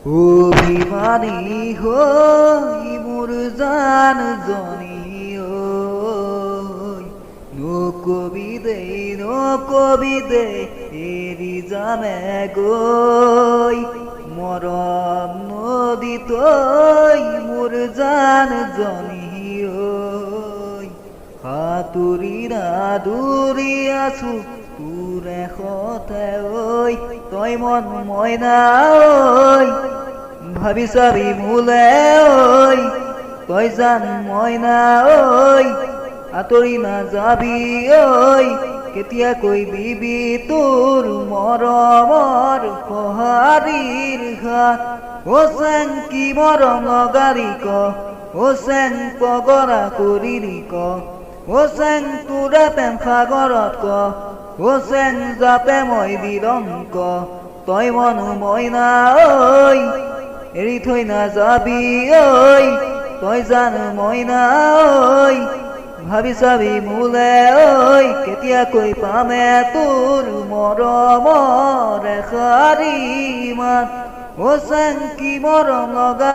অভিমানী হৈ মোৰ জান জনী নকবি দে এৰি যামে গৈ মৰম নদী তই মোৰ জান জনী সাঁতুৰি নাদুৰি আছো তোৰ এশতে ঐ তই মন মইনা ঐ ভাবি চাবি মোলে ঐ তই জান মইনা ঐ আঁতৰি নাযাবি ঐ কেতিয়াকৈ দিবি তোৰ মৰমৰ সঁহাৰিৰ হাত অ চেং কি মৰম লগাৰি ক অ চেং পগৰা কৰিলি ক অ চেং তোৰে প্ৰেম সাগৰত ক অ চেং যাতে মই বিৰং ক তই মনো মইনা ঐ এৰি থৈ নাযাবি ঐ তই জান মইনা ঐ ভাবি চাবি মোলে ঐ কেতিয়াকৈ পামে তোৰ মৰমৰ এষাৰি মাত অ চেং কি মৰম লগা